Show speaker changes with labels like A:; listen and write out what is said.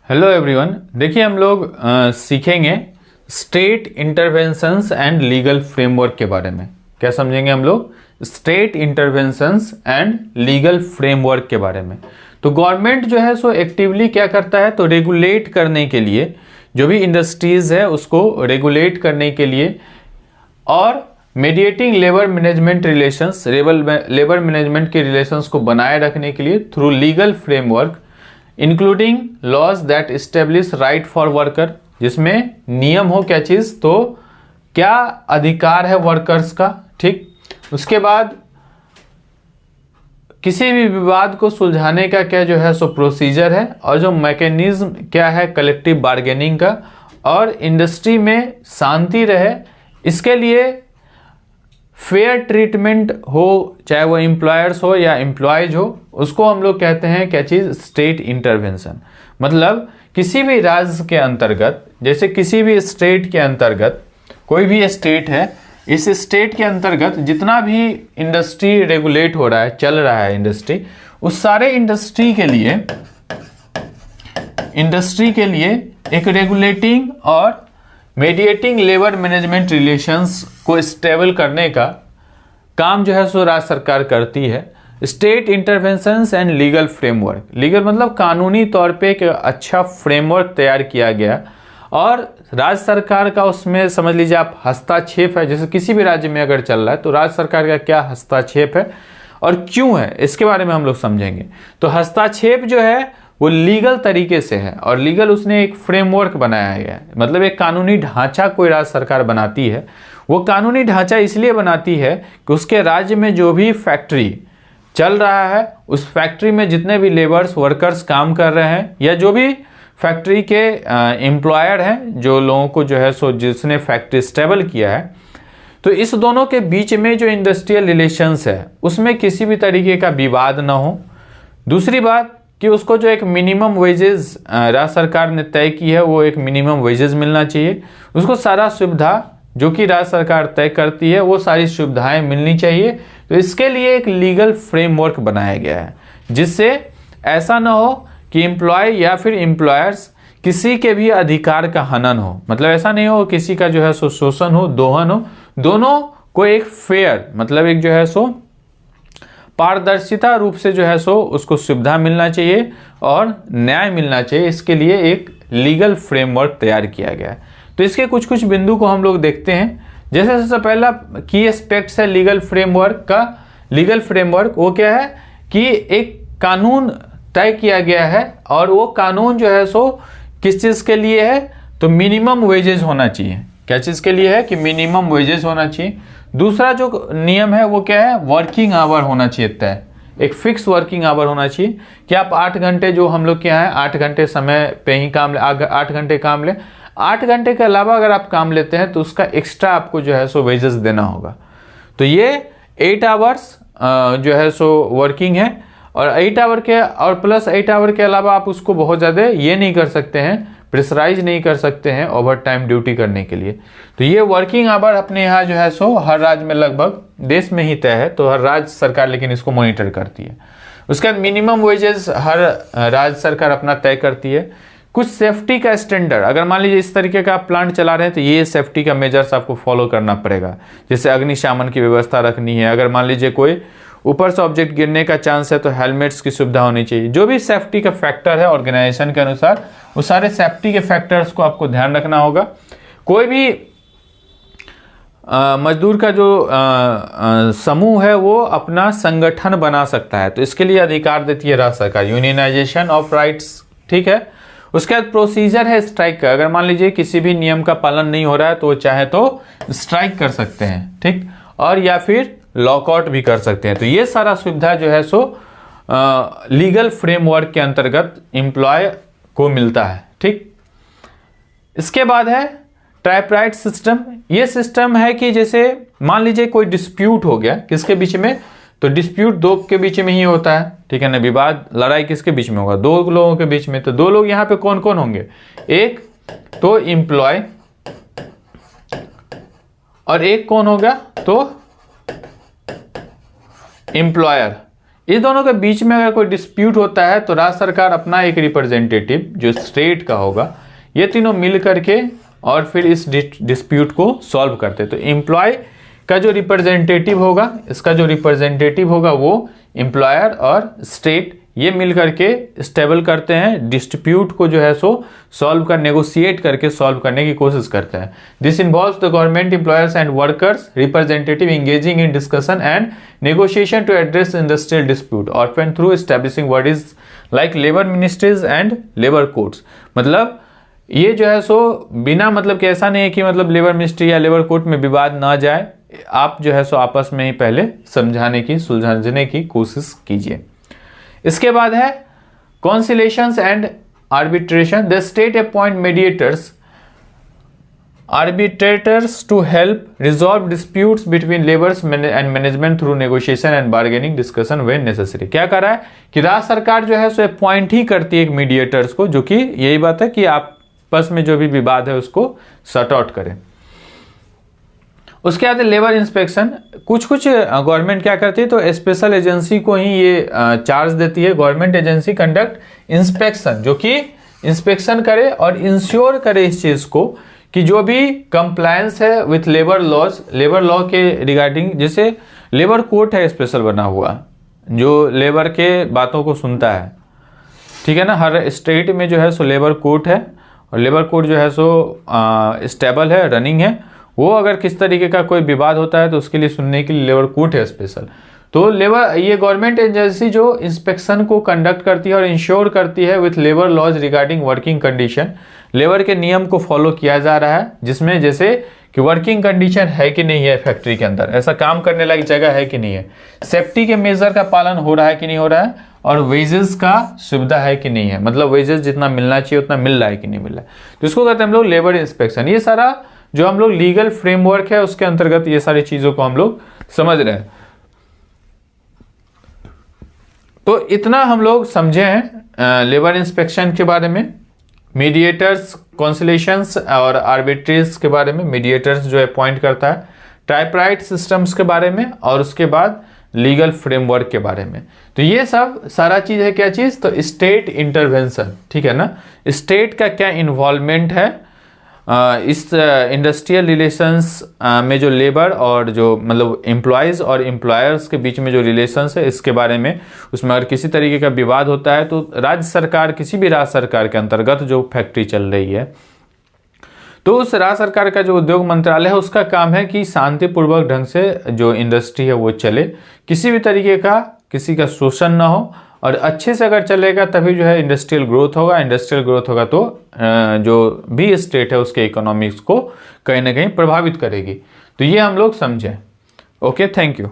A: Hello everyone. देखिए हम लोग सीखेंगे state interventions and legal framework के बारे में। क्या समझेंगे हम लोग? State interventions and legal framework के बारे में। तो गवर्नमेंट जो है सो एक्टिवली क्या करता है, तो रेगुलेट करने के लिए जो भी इंडस्ट्रीज है उसको रेगुलेट करने के लिए और mediating labour management relations, labour management के रिलेशंस को बनाए रखने के लिए through legal framework including laws that establish right for worker, जिसमें नियम हो क्या चीज, तो क्या अधिकार है वर्कर्स का। ठीक, उसके बाद किसी भी विवाद को सुलझाने का क्या जो है सो प्रोसीजर है, और जो मैकेनिज्म क्या है कलेक्टिव बार्गेनिंग का, और इंडस्ट्री में शांति रहे इसके लिए फेयर ट्रीटमेंट हो, चाहे वो एम्प्लॉयर्स हो या एम्प्लॉयज हो, उसको हम लोग कहते हैं क्या चीज, स्टेट इंटरवेंशन। मतलब किसी भी राज्य के अंतर्गत, जैसे किसी भी स्टेट के अंतर्गत, कोई भी स्टेट है, इस स्टेट के अंतर्गत जितना भी इंडस्ट्री रेगुलेट हो रहा है, चल रहा है इंडस्ट्री, उस सारे इंडस्ट्री के लिए एक रेगुलेटिंग और मीडिएटिंग लेबर मैनेजमेंट रिलेशंस को स्टेबल करने का काम जो है सो राज्य सरकार करती है। State interventions and legal framework, legal मतलब कानूनी तौर पे एक अच्छा फ्रेमवर्क तैयार किया गया और राज्य सरकार का उसमें समझ लीजिए आप हस्तक्षेप है। जैसे किसी भी राज्य में अगर चल रहा है तो राज्य सरकार का क्या हस्तक्षेप है और क्यों है, इसके बारे में हम लोग समझेंगे। तो हस्तक्षेप जो है वो लीगल तरीके से है, और लीगल उसने एक फ्रेमवर्क बनाया गया है, मतलब एक कानूनी ढांचा कोई राज्य सरकार बनाती है। वो कानूनी ढांचा इसलिए बनाती है कि उसके राज्य में जो भी फैक्ट्री चल रहा है, उस फैक्ट्री में जितने भी लेबर्स वर्कर्स काम कर रहे हैं, या जो भी फैक्ट्री के एम्प्लॉयर हैं, जो लोगों को जो है सो जिसने फैक्ट्री स्टेबल किया है, तो इस दोनों के बीच में जो इंडस्ट्रियल रिलेशंस है उसमें किसी भी तरीके का विवाद ना हो। दूसरी बात कि उसको जो एक मिनिमम वेजेस राज्य सरकार ने तय की है, वो एक मिनिमम वेजेस मिलना चाहिए। उसको सारा सुविधा जो कि राज्य सरकार तय करती है वो सारी सुविधाएं मिलनी चाहिए। तो इसके लिए एक लीगल फ्रेमवर्क बनाया गया है, जिससे ऐसा ना हो कि एम्प्लॉय या फिर एम्प्लॉयर्स किसी के भी अधिकार का हनन हो। मतलब ऐसा नहीं हो किसी का जो है सो शोषण हो, दोहन हो। दोनों को एक फेयर, मतलब एक जो है सो पारदर्शिता रूप से जो है सो उसको सुविधा मिलना चाहिए और न्याय मिलना चाहिए। इसके लिए एक लीगल फ्रेमवर्क तैयार किया गया है। तो इसके कुछ कुछ बिंदु को हम लोग देखते हैं। जैसे सबसे पहला की एस्पेक्ट्स है लीगल फ्रेमवर्क का। लीगल फ्रेमवर्क वो क्या है कि एक कानून तय किया गया है, और वो कानून जो है सो किस चीज के लिए है, तो मिनिमम वेजेस होना चाहिए। क्या चीज के लिए है कि मिनिमम वेजेस होना चाहिए। दूसरा जो नियम है वो क्या है, वर्किंग आवर होना चाहिए तय, एक फिक्स वर्किंग आवर होना चाहिए कि आप 8 घंटे, जो हम लोग क्या है 8 घंटे समय पे ही काम ले, 8 घंटे काम ले। 8 घंटे के अलावा अगर आप काम लेते हैं तो उसका एक्स्ट्रा आपको जो है सो वेजेस देना होगा। तो ये 8 आवर्स जो है सो वर्किंग है, और 8 आवर के और प्लस 8 आवर के अलावा आप उसको बहुत ज़्यादा ये नहीं कर सकते हैं, प्रेशराइज नहीं कर सकते हैं ओवर टाइम ड्यूटी करने के लिए। तो ये वर्किंग आवर अपने यहाँ जो है सो हर राज्य में लगभग देश में ही तय है, तो हर राज्य सरकार लेकिन इसको मॉनिटर करती है। उसके बाद मिनिमम वेजेस हर राज्य सरकार अपना तय करती है। कुछ सेफ्टी का स्टैंडर्ड, अगर मान लीजिए इस तरीके का आप प्लांट चला रहे हैं तो ये सेफ्टी का मेजर्स आपको फॉलो करना पड़ेगा। जैसे अग्निशमन की व्यवस्था रखनी है, अगर मान लीजिए कोई ऊपर से ऑब्जेक्ट गिरने का चांस है तो हेलमेट्स की सुविधा होनी चाहिए। जो भी सेफ्टी का फैक्टर है ऑर्गेनाइजेशन के अनुसार, वो सारे सेफ्टी के फैक्टर्स को आपको ध्यान रखना होगा। कोई भी मजदूर का जो समूह है वो अपना संगठन बना सकता है, तो इसके लिए अधिकार देती है राज्य सरकार, यूनियनाइजेशन ऑफ राइट्स। ठीक है। उसके बाद प्रोसीजर है स्ट्राइक का। अगर मान लीजिए किसी भी नियम का पालन नहीं हो रहा है तो वो चाहे तो स्ट्राइक कर सकते हैं, ठीक, और या फिर लॉकआउट भी कर सकते हैं। तो ये सारा सुविधा जो है सो लीगल फ्रेमवर्क के अंतर्गत एम्प्लॉय को मिलता है। ठीक। इसके बाद है ट्राइपार्टाइट सिस्टम। ये सिस्टम है कि जैसे मान लीजिए कोई डिस्प्यूट हो गया किसके बीच में, तो डिस्प्यूट दो के बीच में ही होता है, ठीक है ना। विवाद, लड़ाई किसके बीच में होगा, 2 लोगों के बीच में। तो 2 लोग यहाँ पे कौन कौन होंगे, एक तो एम्प्लॉय और एक कौन होगा, तो एम्प्लॉयर। इस दोनों के बीच में अगर कोई डिस्प्यूट होता है तो राज्य सरकार अपना एक रिप्रेजेंटेटिव जो स्टेट का होगा, ये तीनों मिल करके और फिर इस डिस्प्यूट को सॉल्व करते हैं। तो एम्प्लॉय का जो रिप्रेजेंटेटिव होगा, इसका जो रिप्रेजेंटेटिव होगा वो एम्प्लॉयर और स्टेट ये मिल करके स्टेबल करते हैं, डिस्प्यूट को जो है सो सॉल्व कर नेगोशिएट करके सॉल्व करने की कोशिश करते हैं। This involves the government employers and workers representative engaging in discussion and negotiation to address industrial dispute often through establishing bodies like labour ministries and labour courts. मतलब ये जो है सो बिना मतलब कि ऐसा नहीं है कि मतलब लेबर मिनिस्ट्री या लेबर कोर्ट में विवाद ना जाए, आप जो है सो आपस में ही पहले समझाने की सुलझाने की कोशिश कीजिए। इसके बाद है conciliations and arbitration. The state appoint mediators arbitrators to help resolve disputes between labours and management through negotiation and bargaining discussion when necessary. क्या कर रहा है कि राज्य सरकार जो है सो अपॉइंट ही करती है एक मीडिएटर्स को, जो कि यही बात है कि आपस में जो भी विवाद है उसको सॉर्ट आउट करें। उसके बाद लेबर इंस्पेक्शन। कुछ गवर्नमेंट क्या करती है तो स्पेशल एजेंसी को ही ये चार्ज देती है, गवर्नमेंट एजेंसी कंडक्ट इंस्पेक्शन, जो कि इंस्पेक्शन करे और इंश्योर करे इस चीज को कि जो भी कंप्लायंस है with labour laws, labour law के रिगार्डिंग, जैसे लेबर कोर्ट है स्पेशल बना हुआ जो लेबर के बातों को सुनता है, ठीक है ना। हर स्टेट में जो है सो लेबर कोर्ट है और लेबर कोर्ट जो है सो स्टेबल है, रनिंग है। वो अगर किस तरीके का कोई विवाद होता है तो उसके लिए सुनने के लिए लेबर कोर्ट है स्पेशल। तो लेबर ये गवर्नमेंट एजेंसी जो इंस्पेक्शन को कंडक्ट करती है और इंश्योर करती है with labour laws regarding working condition, labour के नियम को फॉलो किया जा रहा है, जिसमें जैसे कि वर्किंग कंडीशन है कि नहीं है फैक्ट्री के अंदर, ऐसा काम करने लायक जगह है कि नहीं है, सेफ्टी के मेजर का पालन हो रहा है कि नहीं हो रहा है, और वेजेस का सुविधा है कि नहीं है, मतलब वेजेस जितना मिलना चाहिए उतना मिल रहा है कि नहीं मिल रहा है। तो इसको कहते हैं हम लोग लेबर इंस्पेक्शन। ये सारा जो हम लोग लीगल फ्रेमवर्क है उसके अंतर्गत ये सारी चीजों को हम लोग समझ रहे हैं। तो इतना हम लोग समझे हैं लेबर इंस्पेक्शन के बारे में, मीडिएटर्स, कॉन्सिलेशंस और आर्बिट्रेज के बारे में, मीडिएटर्स जो अपॉइंट करता है, ट्राइपराइट सिस्टम्स के बारे में, और उसके बाद लीगल फ्रेमवर्क के बारे में। तो ये सब सारा चीज है क्या चीज, तो स्टेट इंटरवेंशन, ठीक है ना। स्टेट का क्या इन्वॉल्वमेंट है इस इंडस्ट्रियल रिलेशंस में, जो लेबर और जो मतलब एम्प्लॉयज और एम्प्लॉयर्स के बीच में जो रिलेशंस है इसके बारे में, उसमें अगर किसी तरीके का विवाद होता है तो राज्य सरकार, किसी भी राज्य सरकार के अंतर्गत जो फैक्ट्री चल रही है, तो उस राज्य सरकार का जो उद्योग मंत्रालय है उसका काम है कि शांतिपूर्वक ढंग से जो इंडस्ट्री है वो चले, किसी भी तरीके का किसी का शोषण ना हो, और अच्छे से अगर चलेगा तभी जो है इंडस्ट्रियल ग्रोथ होगा। इंडस्ट्रियल ग्रोथ होगा तो जो भी स्टेट है उसके इकोनॉमिक्स को कहीं ना कहीं प्रभावित करेगी। तो ये हम लोग समझें। Okay, thank you.